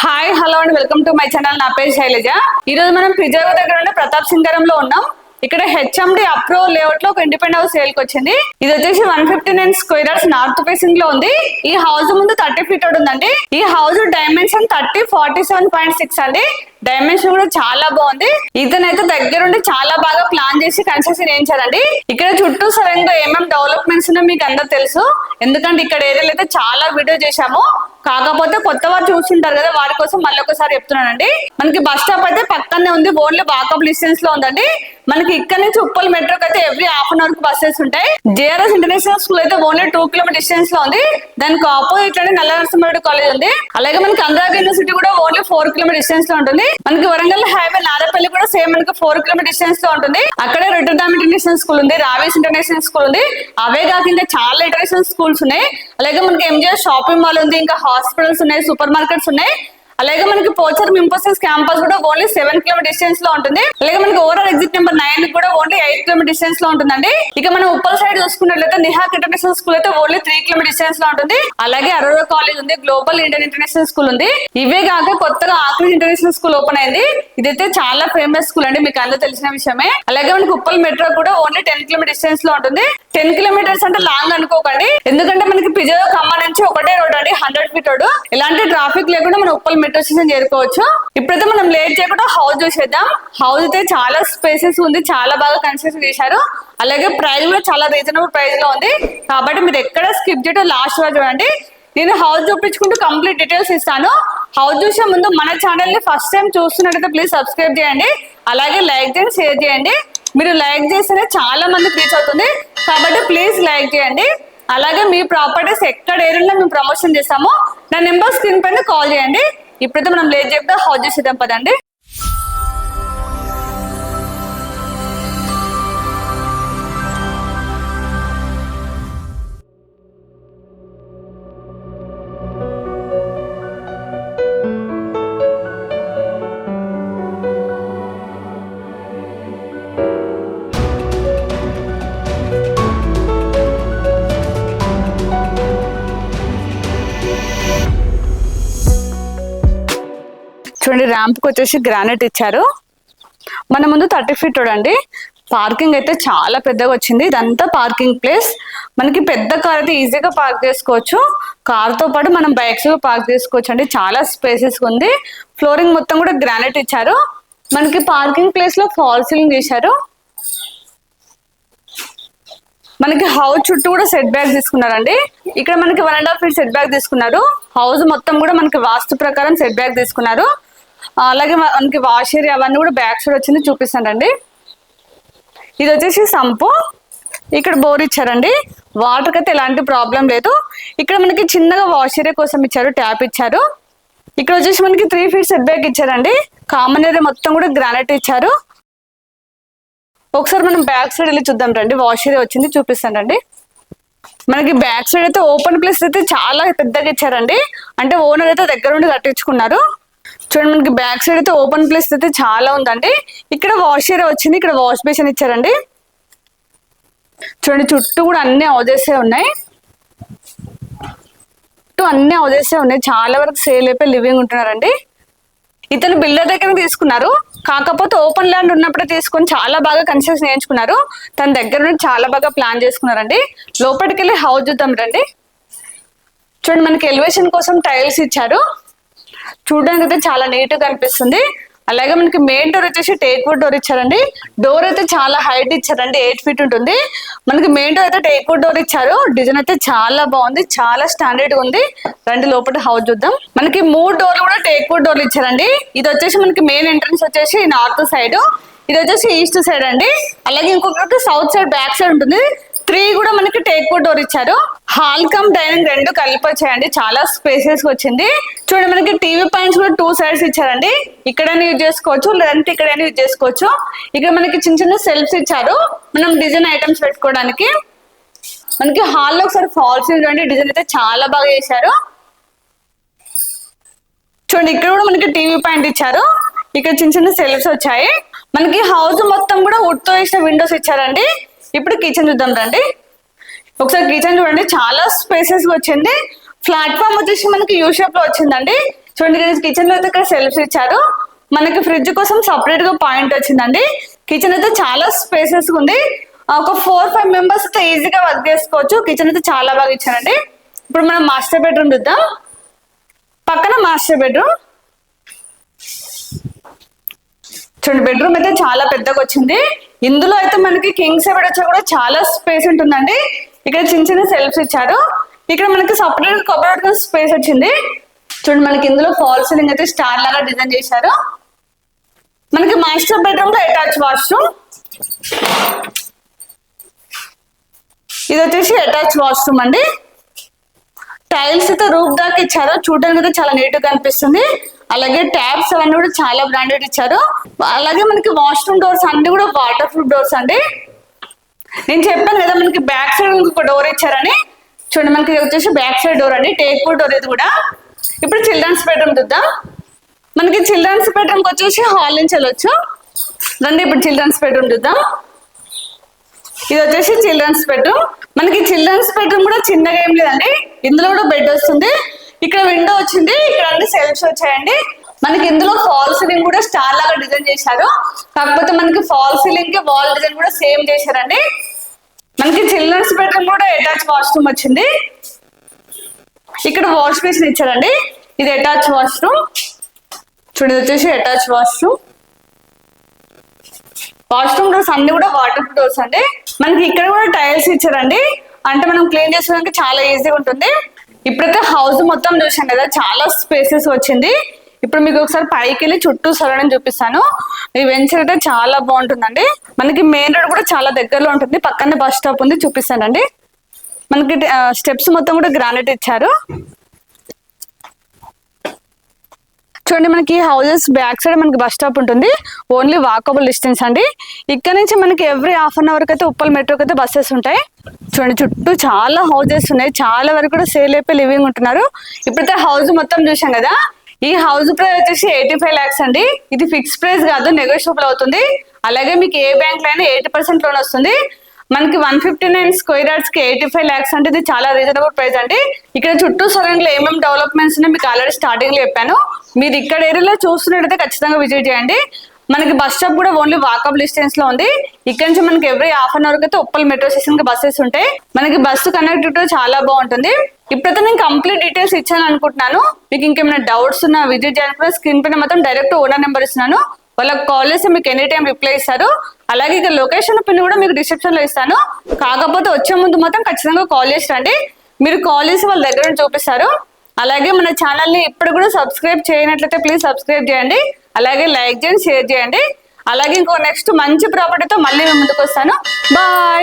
Hi hello and welcome to my channel. నా పేరు శైలజ. ఈ రోజు మనం ప్రిజర్వ్ దగ్గర ఉండే ప్రతాప్ సింగారంలో ఉన్నాం. ఇక్కడ హెచ్ఎండి అప్రూవల్ లేఅవుట్ లో ఒక ఇండిపెండెంట్ హౌస్ సేల్ కి వచ్చింది. ఇది వచ్చేసి 159 స్క్వేర్ యార్డ్స్ నార్త్ ఫేసింగ్ లో ఉంది. ఈ హౌస్ ముందు 30 ఫీట్ ఉందండి. ఈ హౌస్ డైమెన్షన్ 3047.6 అండి. డైమెన్షన్ కూడా చాలా బాగుంది. ఇతనైతే దగ్గరుండి చాలా బాగా ప్లాన్ చేసి కన్స్ట్రక్షన్ చేయించారండి. ఇక్కడ చుట్టూ సరైన ఏమేమి డెవలప్మెంట్స్ ఉన్నాయో మీకు అందరూ తెలుసు, ఎందుకంటే ఇక్కడ ఏరియాలో అయితే చాలా వీడియో చేశాము. కాకపోతే కొత్త వారు చూస్తుంటారు కదా, వారి కోసం మళ్ళీ ఒకసారి చెప్తున్నానండి. మనకి బస్ స్టాప్ అయితే పక్కనే ఉంది, ఓన్లీ వాకబుల్ డిస్టెన్స్ లో ఉందండి. మనకి ఇక్కడ నుంచి ఉప్పల్ మెట్రోకి అయితే ఎవ్రీ హాఫ్ అన్ అవర్ కి బస్సెస్ ఉంటాయి. జేఆర్ఎస్ ఇంటర్నేషనల్ స్కూల్ అయితే ఓన్లీ 2 కిలోమీటర్ డిస్టెన్స్ లో ఉంది. దానికి ఆపోజిట్ లోనే నల్ల నరసింహారెడ్డి కాలేజ్ ఉంది. అలాగే మనకి అనురాగ్ యూనివర్సిటీ కూడా ఓన్లీ 4 కిలోమీటర్ డిస్టెన్స్ లో ఉంటుంది. మనకి వరంగల్ హైవే నారపల్లి కూడా సేమ్ మనకి 4 కిలోమీటర్ డిస్టెన్స్ లో ఉంటుంది. అక్కడే రొట్టెదామ్ ఇంటర్నేషనల్ స్కూల్ ఉంది, రావేస్ ఇంటర్నేషనల్ స్కూల్ ఉంది. అవే కాక ఇంకా చాలా ఇంటర్నేషనల్ స్కూల్స్ ఉన్నాయి. అలాగే మనకి ఎంజిఆర్ షాపింగ్ మాల్ ఉంది, ఇంకా హాస్పిటల్స్ ఉన్నాయి, సూపర్ మార్కెట్స్ ఉన్నాయి. అలాగే మనకి పోచర్ ఇంపోసిస్ క్యాంపస్ కూడా ఓన్లీ 7 కిలోమీటర్ డిస్టెన్స్ లో ఉంటుంది. అలాగే మనకి ఓవరాల్ ఎగ్జిట్ నెంబర్ 9 కూడా ఓన్లీ 8 కిలోమీటర్ డిస్టెన్స్ లో ఉంటుందండి. ఇక మనం ఉప్పల్ సైడ్ చూసుకున్నట్లయితే నిహాక్ ఇంటర్నేషనల్ స్కూల్ అయితే ఓన్లీ 3 కిలోమీటర్ డిస్టెన్స్ లో ఉంటుంది. అలాగే అరోరా కాలేజ్ ఉంది, గ్లోబల్ ఇండియన్ ఇంటర్నేషనల్ స్కూల్ ఉంది. ఇవే కాక కొత్తగా ఆక్రిజ్ ఇంటర్నేషనల్ స్కూల్ ఓపెన్ అయింది. ఇదైతే చాలా ఫేమస్ స్కూల్ అండి, మీకు అందరూ తెలిసిన విషయమే. అలాగే మనకి ఉప్పల్ మెట్రో కూడా ఓన్లీ 10 కిలోమీటర్ డిస్టెన్స్ లో ఉంటుంది. 10 కిలోమీటర్స్ అంటే లాంగ్ అనుకోకండి, ఎందుకంటే మనకి పిజో ఖమ్మం నుంచి ఒకటే రోడ్ అండి, 100 ఫీట్ రోడ్. ఎలాంటి ట్రాఫిక్ లేకుండా మనం ఉప్పల్ మెట్రో స్టేషన్ చేరుకోవచ్చు. ఇప్పుడైతే మనం లేట్ చేయకుండా హౌస్ చూసేద్దాం. హౌస్ అయితే చాలా స్పేసెస్ ఉంది, చాలా బాగా కన్స్ట్రక్షన్ చేశారు. అలాగే ప్రైస్ కూడా చాలా రీజనబుల్ ప్రైస్ లో ఉంది. కాబట్టి మీరు ఎక్కడ స్కిప్ చేయడం లాస్ట్ వరకు చూడండి. నేను హౌస్ చూపించుకుంటూ కంప్లీట్ డీటెయిల్స్ ఇస్తాను. హౌస్ చూసే ముందు మన ఛానల్ ని ఫస్ట్ టైం చూస్తున్నట్టయితే ప్లీజ్ సబ్స్క్రైబ్ చేయండి. అలాగే లైక్ చేయండి, షేర్ చేయండి. మీరు లైక్ చేస్తేనే చాలా మందికి రీచ్ అవుతుంది, కాబట్టి ప్లీజ్ లైక్ చేయండి. అలాగే మీ ప్రాపర్టీస్ ఎక్కడ ఏరియాలో మేము ప్రమోషన్ చేస్తామో నా నెంబర్ స్క్రీన్ పైన కాల్ చేయండి. ఇప్పుడైతే మనం లేట్ చెప్తే హౌస్ చూసేద్దాం పదండి. చూడండి, ర్యాంప్ కి వచ్చేసి గ్రానైట్ ఇచ్చారు. మన ముందు 30 ఫీట్ చూడండి. పార్కింగ్ అయితే చాలా పెద్దగా వచ్చింది. ఇదంతా పార్కింగ్ ప్లేస్. మనకి పెద్ద కార్ అయితే ఈజీగా పార్క్ చేసుకోవచ్చు. కార్ తో పాటు మనం బైక్స్ పార్క్ చేసుకోవచ్చు అండి. చాలా స్పేసెస్ ఉంది. ఫ్లోరింగ్ మొత్తం కూడా గ్రానైట్ ఇచ్చారు. మనకి పార్కింగ్ ప్లేస్ లో ఫాల్ సీలింగ్ చేశారు. మనకి హౌస్ చుట్టూ కూడా సెట్ బ్యాక్ తీసుకున్నారండి. ఇక్కడ మనకి 1.5 ఫీట్ సెట్ బ్యాక్ తీసుకున్నారు. హౌస్ మొత్తం కూడా మనకి వాస్తు ప్రకారం సెట్ బ్యాక్ తీసుకున్నారు. అలాగే మనకి వాష్ ఏరియా అవన్నీ కూడా బ్యాక్ సైడ్ వచ్చింది, చూపిస్తానండి. ఇది వచ్చేసి సంపు. ఇక్కడ బోర్ ఇచ్చారండి. వాటర్ అయితే ఎలాంటి ప్రాబ్లం లేదు. ఇక్కడ మనకి చిన్నగా వాష్ ఏరియా కోసం ఇచ్చారు, ట్యాప్ ఇచ్చారు. ఇక్కడ వచ్చేసి మనకి 3 ఫీట్ సెట్ బ్యాక్ ఇచ్చారండి. కామన్ ఏరియా మొత్తం కూడా గ్రానైట్ ఇచ్చారు. ఒకసారి మనం బ్యాక్ సైడ్ వెళ్ళి చూద్దాం రండి. వాష్ ఏరియా వచ్చింది, చూపిస్తానండి. మనకి బ్యాక్ సైడ్ అయితే ఓపెన్ ప్లేస్ అయితే చాలా పెద్దగా ఇచ్చారండి. అంటే ఓనర్ అయితే దగ్గర ఉండి కట్టించుకున్నారు. చూడండి, మనకి బ్యాక్ సైడ్ అయితే ఓపెన్ ప్లేస్ అయితే చాలా ఉందండి. ఇక్కడ వాష్ ఏరియా వచ్చింది. ఇక్కడ వాష్ బేసిన్ ఇచ్చారండి. చూడండి, చుట్టూ కూడా అన్ని హౌజెసే ఉన్నాయి. అన్ని హౌజెసే ఉన్నాయి. చాలా వరకు సేల్ అయిపోయి లివింగ్ ఉంటున్నారండి. ఇతను బిల్డర్ దగ్గర తీసుకున్నారు, కాకపోతే ఓపెన్ ల్యాండ్ ఉన్నప్పుడే తీసుకొని చాలా బాగా కన్స్ట్రక్షన్ చేయించుకున్నారు. తన దగ్గర నుండి చాలా బాగా ప్లాన్ చేసుకున్నారండి. లోపలికి వెళ్ళి హౌస్ చూద్దాం రండి. చూడండి, మనకి ఎలివేషన్ కోసం టైల్స్ ఇచ్చారు. చూడడానికి అయితే చాలా నీట్ గా అనిపిస్తుంది. అలాగే మనకి మెయిన్ డోర్ వచ్చేసి టేక్ వుడ్ డోర్ ఇచ్చారండి. డోర్ అయితే చాలా హైట్ ఇచ్చారండి, 8 ఫీట్ ఉంటుంది. మనకి మెయిన్ డోర్ అయితే టేక్ వుడ్ డోర్ ఇచ్చారు. డిజైన్ అయితే చాలా బాగుంది, చాలా స్టాండర్డ్ గా ఉంది. రండి లోపల హౌస్ చూద్దాం. మనకి 3 డోర్లు కూడా టేక్ వుడ్ డోర్లు ఇచ్చారండి. ఇది వచ్చేసి మనకి మెయిన్ ఎంట్రన్స్ వచ్చేసి నార్త్ సైడ్, ఇది వచ్చేసి ఈస్ట్ సైడ్ అండి. అలాగే ఇంకొకటి సౌత్ సైడ్ బ్యాక్ సైడ్ ఉంటుంది. 3 కూడా మనకి టేక్ వుడ్ డోర్ ఇచ్చారు. హాల్ కమ్ డైనింగ్ రెండు కలిపి వచ్చాయండి. చాలా స్పేసెస్ వచ్చింది. చూడండి, మనకి టీవీ పాయింట్స్ కూడా 2 సైడ్స్ ఇచ్చారండి. ఇక్కడైనా యూజ్ చేసుకోవచ్చు, లేదంటే ఇక్కడైనా యూజ్ చేసుకోవచ్చు. ఇక్కడ మనకి చిన్న చిన్న సెల్ఫ్స్ ఇచ్చారు, మనం డిజైన్ ఐటమ్స్ పెట్టుకోవడానికి. మనకి హాల్లో ఒకసారి ఫాల్ సీలింగ్ చూడండి, డిజైన్ అయితే చాలా బాగా చేశారు. చూడండి, ఇక్కడ కూడా మనకి టీవీ పాయింట్ ఇచ్చారు. ఇక్కడ చిన్న చిన్న సెల్ఫ్స్ వచ్చాయి. మనకి హౌస్ మొత్తం కూడా వుడ్ తో వేసిన విండోస్ ఇచ్చారండి. ఇప్పుడు కిచెన్ చూద్దాం రండి. ఒకసారి కిచెన్ చూడండి, చాలా స్పేసెస్ వచ్చింది. ప్లాట్ఫామ్ వచ్చేసి మనకి యూ షేప్ లో వచ్చిందండి. చూడండి కిచెన్ లో అయితే ఇక్కడ సెల్ఫ్స్ ఇచ్చారు. మనకి ఫ్రిడ్జ్ కోసం సపరేట్ గా పాయింట్ వచ్చిందండి. కిచెన్ అయితే చాలా స్పేసెస్ ఉంది. ఒక 4-5 మెంబర్స్ అయితే ఈజీగా వర్క్ చేసుకోవచ్చు. కిచెన్ అయితే చాలా బాగా ఇచ్చారండి. ఇప్పుడు మనం మాస్టర్ బెడ్రూమ్ చూద్దాం. పక్కన మాస్టర్ బెడ్రూమ్. చూడండి బెడ్రూమ్ అయితే చాలా పెద్దగా వచ్చింది. ఇందులో అయితే మనకి కింగ్ సైడ్ వచ్చా కూడా చాలా స్పేస్ ఉంటుందండి. ఇక్కడ చిన్న చిన్న సెల్ఫ్స్ ఇచ్చారు. ఇక్కడ మనకి సపరేట్ కబోర్డ్ స్పేస్ వచ్చింది. చూడండి మనకి ఇందులో ఫాల్ సీలింగ్ అయితే స్టార్ లాగా డిజైన్ చేశారు. మనకి మాస్టర్ బెడ్రూమ్ లో అటాచ్ వాష్రూమ్. ఇది వచ్చేసి అటాచ్ వాష్రూమ్ అండి. టైల్స్ అయితే రూఫ్ దాకా ఇచ్చారు. చూడడానికి అయితే చాలా నీట్ గా కనిపిస్తుంది. అలాగే ట్యాప్స్ అవన్నీ కూడా చాలా బ్రాండెడ్ ఇచ్చారు. అలాగే మనకి వాష్రూమ్ డోర్స్ అన్ని కూడా వాటర్ ప్రూఫ్ డోర్స్ అండి. నేను చెప్పాను కదా మనకి బ్యాక్ సైడ్ ఇంకొక డోర్ ఇచ్చారని. చూడండి మనకి వచ్చేసి బ్యాక్ సైడ్ డోర్ అండి, టేక్ వుడ్ డోర్ ఇది కూడా. ఇప్పుడు చిల్డ్రన్స్ బెడ్రూమ్ చూద్దాం. మనకి చిల్డ్రన్స్ బెడ్రూమ్ వచ్చేసి హాల్ నుంచి వెళ్ళొచ్చు. రండి ఇప్పుడు చిల్డ్రన్స్ బెడ్రూమ్ చూద్దాం. ఇది వచ్చేసి చిల్డ్రన్స్ బెడ్రూమ్. మనకి చిల్డ్రన్స్ బెడ్రూమ్ కూడా చిన్నగా ఏం లేదండి. ఇందులో కూడా బెడ్ వస్తుంది. ఇక్కడ విండో వచ్చింది. ఇక్కడ అన్ని సెల్ఫ్స్ వచ్చాయండి. మనకి ఇందులో ఫాల్ సీలింగ్ కూడా స్టార్ లాగా డిజైన్ చేశారు. కాకపోతే మనకి ఫాల్ సీలింగ్ కి వాల్ డిజైన్ కూడా సేమ్ చేశారండి. మనకి చిల్డ్రన్స్ బెడ్రూమ్ కూడా అటాచ్ వాష్రూమ్ వచ్చింది. ఇక్కడ వాష్ బేసిన్ ఇచ్చారండి. ఇది అటాచ్ వాష్రూమ్. చూడండి వచ్చేసి అటాచ్ వాష్రూమ్. వాష్రూమ్ డోర్స్ అన్ని కూడా వాటర్ ప్రూఫ్ డోర్స్ అండి. మనకి ఇక్కడ కూడా టైల్స్ ఇచ్చారండి. అంటే మనం క్లీన్ చేసుకోవడానికి చాలా ఈజీగా ఉంటుంది. ఇప్పుడైతే హౌస్ మొత్తం చూసాం కదా, చాలా స్పేసెస్ వచ్చింది. ఇప్పుడు మీకు ఒకసారి పైకి వెళ్ళి చుట్టూ సరౌండింగ్ చూపిస్తాను. ఈ వెంచర్ అయితే చాలా బాగుంటుందండి. మనకి మెయిన్ రోడ్ కూడా చాలా దగ్గరలో ఉంటుంది. పక్కనే బస్ స్టాప్ ఉంది, చూపిస్తానండి. మనకి స్టెప్స్ మొత్తం కూడా గ్రానైట్ ఇచ్చారు. చూడండి మనకి హౌసెస్ బ్యాక్ సైడ్ మనకి బస్ స్టాప్ ఉంటుంది. ఓన్లీ వాకబుల్ డిస్టెన్స్ అండి. ఇక్కడ నుంచి మనకి ఎవ్రీ హాఫ్ అన్ అవర్ అయితే ఉప్పల్ మెట్రోకి అయితే బస్సెస్ ఉంటాయి. చూడండి చుట్టూ చాలా హౌసెస్ ఉన్నాయి. చాలా వరకు కూడా సేల్ అయిపోయి లివింగ్ ఉంటున్నారు. ఇప్పుడైతే హౌస్ మొత్తం చూసాం కదా. ఈ హౌస్ ప్రైస్ వచ్చేసి 85 lakhs అండి. ఇది ఫిక్స్ ప్రైస్ కాదు, నెగోషియబుల్ అవుతుంది. అలాగే మీకు ఏ బ్యాంక్ లో అయినా 80% లోన్ వస్తుంది. మనకి 159 స్క్వేర్ యార్డ్స్ కి 85 lakhs అంటే ఇది చాలా రీజనబుల్ ప్రైస్ అండి. ఇక్కడ చుట్టూ సరౌండింగ్ లో ఏమేమి డెవలప్మెంట్స్ ఉన్నాయి మీకు ఆల్రెడీ స్టార్టింగ్ లో చెప్పాను. మీరు ఇక్కడ ఏరియాలో చూస్తున్నట్టయితే ఖచ్చితంగా విజిట్ చేయండి. మనకి బస్ స్టాప్ కూడా ఓన్లీ వాకబుల్ డిస్టెన్స్ లో ఉంది. ఇక్కడ నుంచి మనకి ఎవ్రీ హాఫ్ అన్ అవర్ అయితే ఉప్పల్ మెట్రో స్టేషన్ కి బస్సెస్ ఉంటాయి. మనకి బస్సు కనెక్టివిటీ చాలా బాగుంటుంది. ఇప్పుడైతే నేను కంప్లీట్ డీటెయిల్స్ ఇచ్చాను అనుకుంటున్నాను. మీకు ఇంకేమైనా డౌట్స్ ఉన్నా విజిట్ చేయాలనుకున్నా స్క్రీన్ పైన మాత్రం డైరెక్ట్ ఓనర్ నెంబర్ ఇస్తున్నాను. వాళ్ళకి కాల్ చేస్తే మీకు ఎనీ టైం రిప్లై ఇస్తారు. అలాగే ఇక లొకేషన్ పిన్ కూడా మీకు డిస్క్రిప్షన్ లో ఇస్తాను. కాకపోతే వచ్చే ముందు మాత్రం ఖచ్చితంగా కాల్ చేసి రండి. మీరు కాల్ చేసి వాళ్ళ దగ్గర చూపిస్తారు. అలాగే మన ఛానల్ ని ఇప్పుడు కూడా సబ్స్క్రైబ్ చేయనట్లయితే ప్లీజ్ సబ్స్క్రైబ్ చేయండి. అలాగే లైక్ చేయండి, షేర్ చేయండి. అలాగే ఇంకో నెక్స్ట్ మంచి ప్రాపర్టీతో మళ్ళీ మేము ముందుకు వస్తాను. బాయ్.